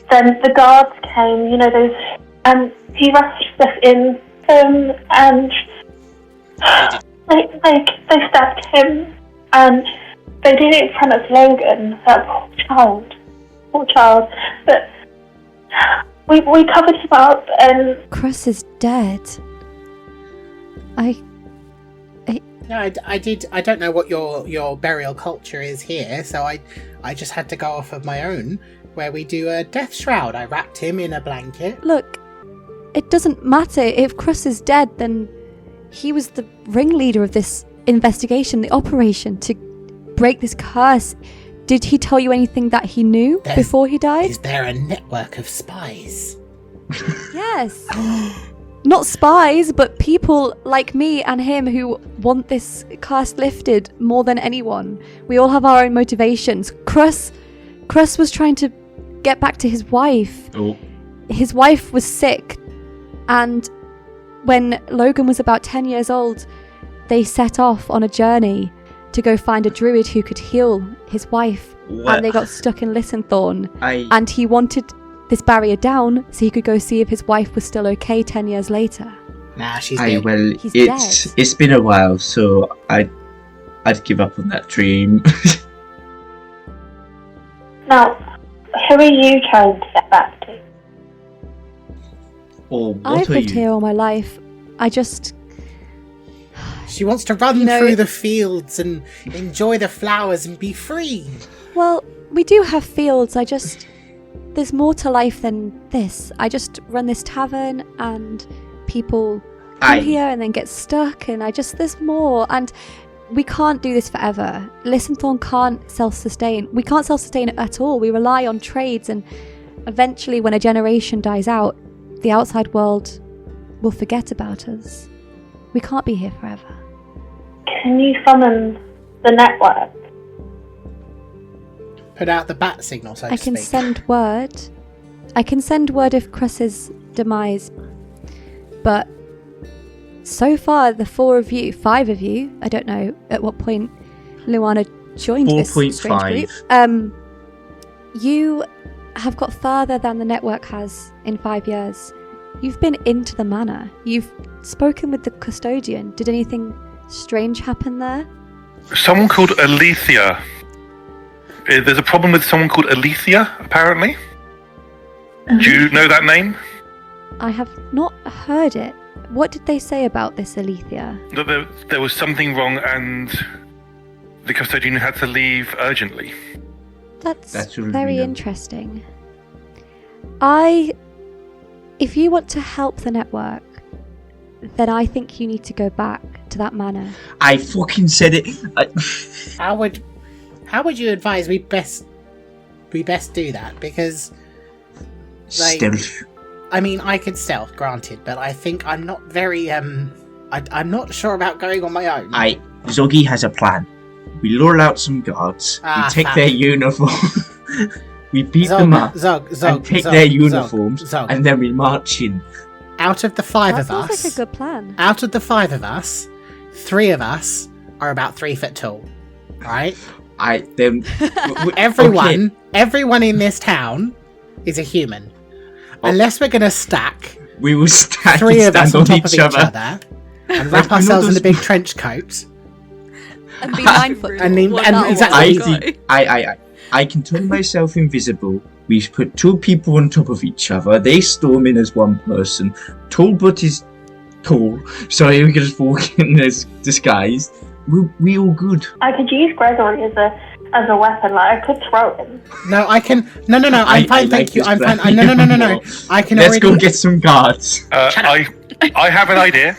then the guards came. You know those, and he rushed us in, and they stabbed him, and they did it in front of Logan, that poor child. But we covered him up, and Cress is dead. No, I did. I don't know what your burial culture is here, so I just had to go off of my own, where we do a death shroud. I wrapped him in a blanket. Look, it doesn't matter. If Cress is dead, then he was the ringleader of this investigation, the operation to break this curse. Did he tell you anything that he knew before he died? Is there a network of spies? Yes. Not spies, but people like me and him who want this curse lifted more than anyone. We all have our own motivations. Cress was trying to get back to his wife. Oh. His wife was sick, and when Logan was about 10 years old, they set off on a journey to go find a druid who could heal his wife. What? And they got stuck in Lysinthorne. I- And he wanted this barrier down so he could go see if his wife was still okay 10 years later. Nah, she's dead. Well, He's it's been a while, so I'd give up on that dream. now, who are you trying to get back to? Or what I've are lived you? here all my life. I just... She wants to run You know, through the fields and enjoy the flowers and be free. Well, we do have fields. There's more to life than this. I just run this tavern and people come here and then get stuck, and there's more. And we can't do this forever. Lysinthorne can't self-sustain. We can't self-sustain at all. We rely on trades, and eventually when a generation dies out, the outside world will forget about us. We can't be here forever. Can you summon the network? Put out the bat signal, so to I can speak. send word. I can send word of Cress's demise. But so far, the five of you, I don't know at what point Luana joined this strange 4.5. group. You have got further than the network has in 5 years. You've been into the manor. You've spoken with the custodian. Did anything strange happen there? Someone called Alethea. There's a problem with someone called Alethea, apparently. Do you know that name? I have not heard it, What did they say about this, Alethea? That there was something wrong and the custodian had to leave urgently. That's really very know. interesting. If you want to help the network, then I think you need to go back to that manor. I fucking said it. How would you advise we best do that? Because Stealth. I mean, I could stealth, granted, but I think I'm not very I'm not sure about going on my own. Zoggy has a plan. We lure out some guards. We take their uniform. We beat them up and take their uniforms, and then we march in. Out of the five That of sounds us, like a good plan. out of the 5 of us, 3 of us are about 3 foot tall, right? Everyone in this town is a human. Unless we're going to stack We will stand 3 of us on top of each each other. other and wrap ourselves in a big trench coat. And be 9 foot And tall. and exactly. I can turn myself invisible. We put 2 people on top of each other. They storm in as one person. Talbot is tall, so we can just walk in as disguised. We all good. I could use Gregory as a weapon. Like I could throw him. No, I can. No. I'm fine. Thank you. I'm fine. No. I can Let's already. go get some guards. I have an idea.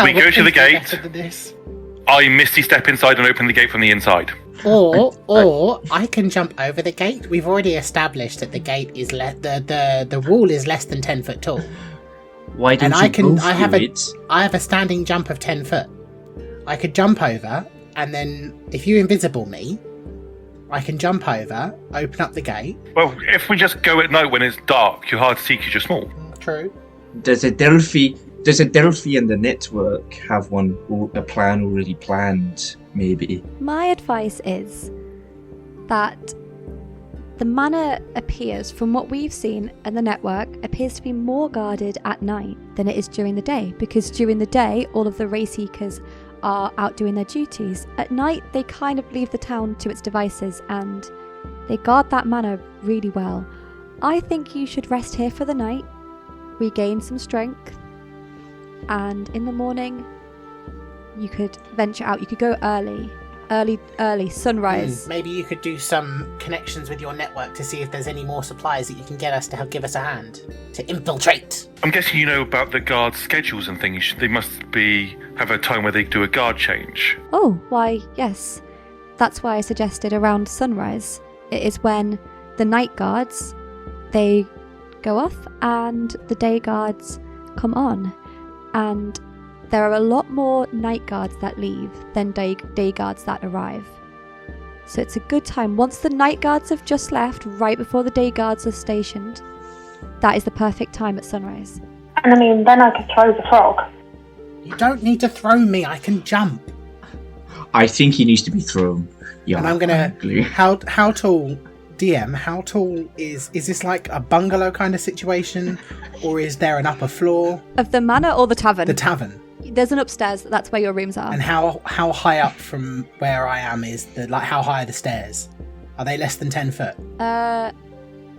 We go to the gate. Better than this. I misty step inside and open the gate from the inside. Or I can jump over the gate. We've already established that the gate is the wall is less than 10 foot tall. Why don't And you I both have do a it? I have a standing jump of 10 foot. I could jump over, and then if you invisible me, I can jump over, open up the gate. Well, if we just go at night when it's dark, you're hard to see because you're small. True. Does a Delphi and the network have a plan already planned? Maybe. My advice is that the manor appears, from what we've seen and the network, appears to be more guarded at night than it is during the day, because during the day all of the race seekers are out doing their duties. At night they kind of leave the town to its devices and they guard that manor really well. I think you should rest here for the night, regain some strength, and in the morning you could venture out. You could go early sunrise. Maybe you could do some connections with your network to see if there's any more supplies that you can get us to help give us a hand to infiltrate. I'm guessing you know about the guard schedules and things. They must have a time where they do a guard change. Oh, why, yes. That's why I suggested around sunrise. It is when the night guards, they go off and the day guards come on. And there are a lot more night guards that leave than day guards that arrive. So it's a good time. Once the night guards have just left, right before the day guards are stationed, that is the perfect time at sunrise. And I mean, then I could throw the frog. You don't need to throw me, I can jump. I think he needs to be thrown. Yeah, And I'm gonna ugly. how tall DM, how tall is this like a bungalow kind of situation? Or is there an upper floor? Of the manor or the tavern? The tavern. There's an upstairs, that's where your rooms are. And how high up from where I am is how high are the stairs? Are they less than 10 foot?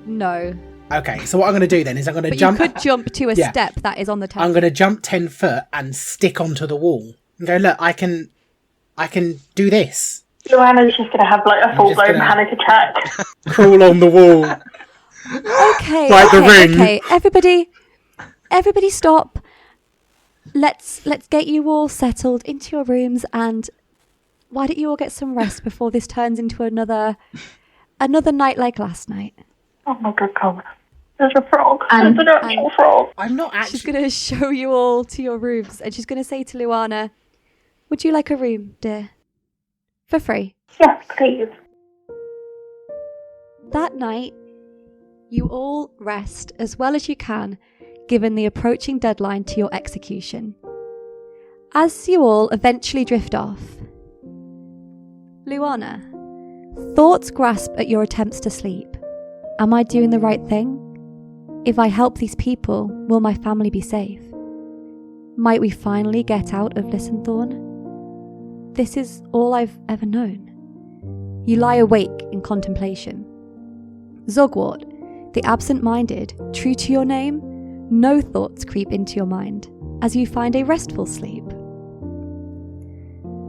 No. Okay, so what I'm going to do then is I'm going to But jump. you could jump to a Yeah. step that is on the tavern. I'm going to jump 10 foot and stick onto the wall and go. Look, I can do this. Luana's just gonna have like a full blown gonna- panic attack. Crawl on the wall. Okay, Like the ring. okay. Everybody stop. Let's get you all settled into your rooms, and why don't you all get some rest before this turns into another night like last night? Oh my good God. There's a frog. There's an actual frog. I'm not She's actually. going to show you all to your rooms, and she's going to say to Luana, "Would you like a room, dear? For free." Yes, please. That night, you all rest as well as you can, given the approaching deadline to your execution. As you all eventually drift off, Luana, thoughts grasp at your attempts to sleep. Am I doing the right thing? If I help these people, will my family be safe? Might we finally get out of Lysinthorne? This is all I've ever known. You lie awake in contemplation. Zogwart, the absent-minded, true to your name, no thoughts creep into your mind. as you find a restful sleep.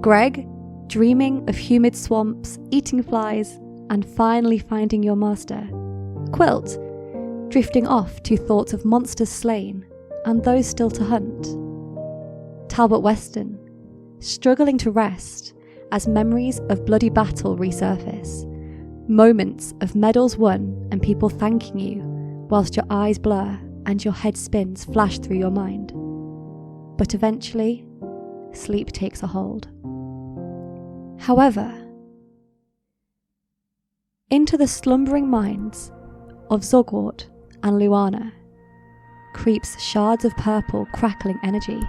Gregg, dreaming of humid swamps, eating flies, and finally finding your master. Quilt, drifting off to thoughts of monsters slain and those still to hunt. Talbot Weston, struggling to rest as memories of bloody battle resurface. Moments of medals won and people thanking you whilst your eyes blur and your head spins flash through your mind. But eventually, sleep takes a hold. However, into the slumbering minds of Zogwart and Luana creeps shards of purple crackling energy.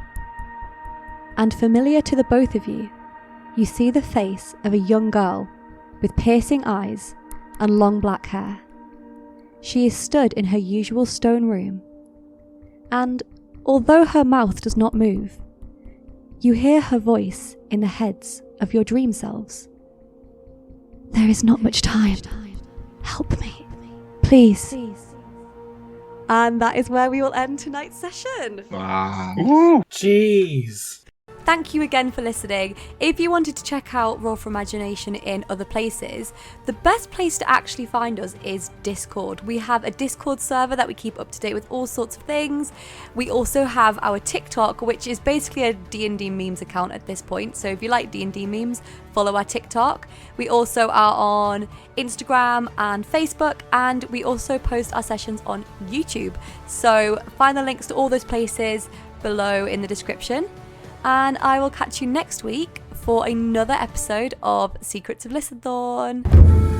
And familiar to the both of you, you see the face of a young girl with piercing eyes and long black hair. She is stood in her usual stone room, and although her mouth does not move, you hear her voice in the heads of your dream selves. There is not much time. Help me, please. And that is where we will end tonight's session. Wow. Ooh. Jeez. Thank you again for listening. If you wanted to check out Roll for Imagination in other places, the best place to actually find us is Discord. We have a Discord server that we keep up to date with all sorts of things. We also have our TikTok, which is basically a D&D memes account at this point. So if you like D&D memes, follow our TikTok. We also are on Instagram and Facebook, and we also post our sessions on YouTube. So find the links to all those places below in the description. And I will catch you next week for another episode of Secrets of Lysinthorne.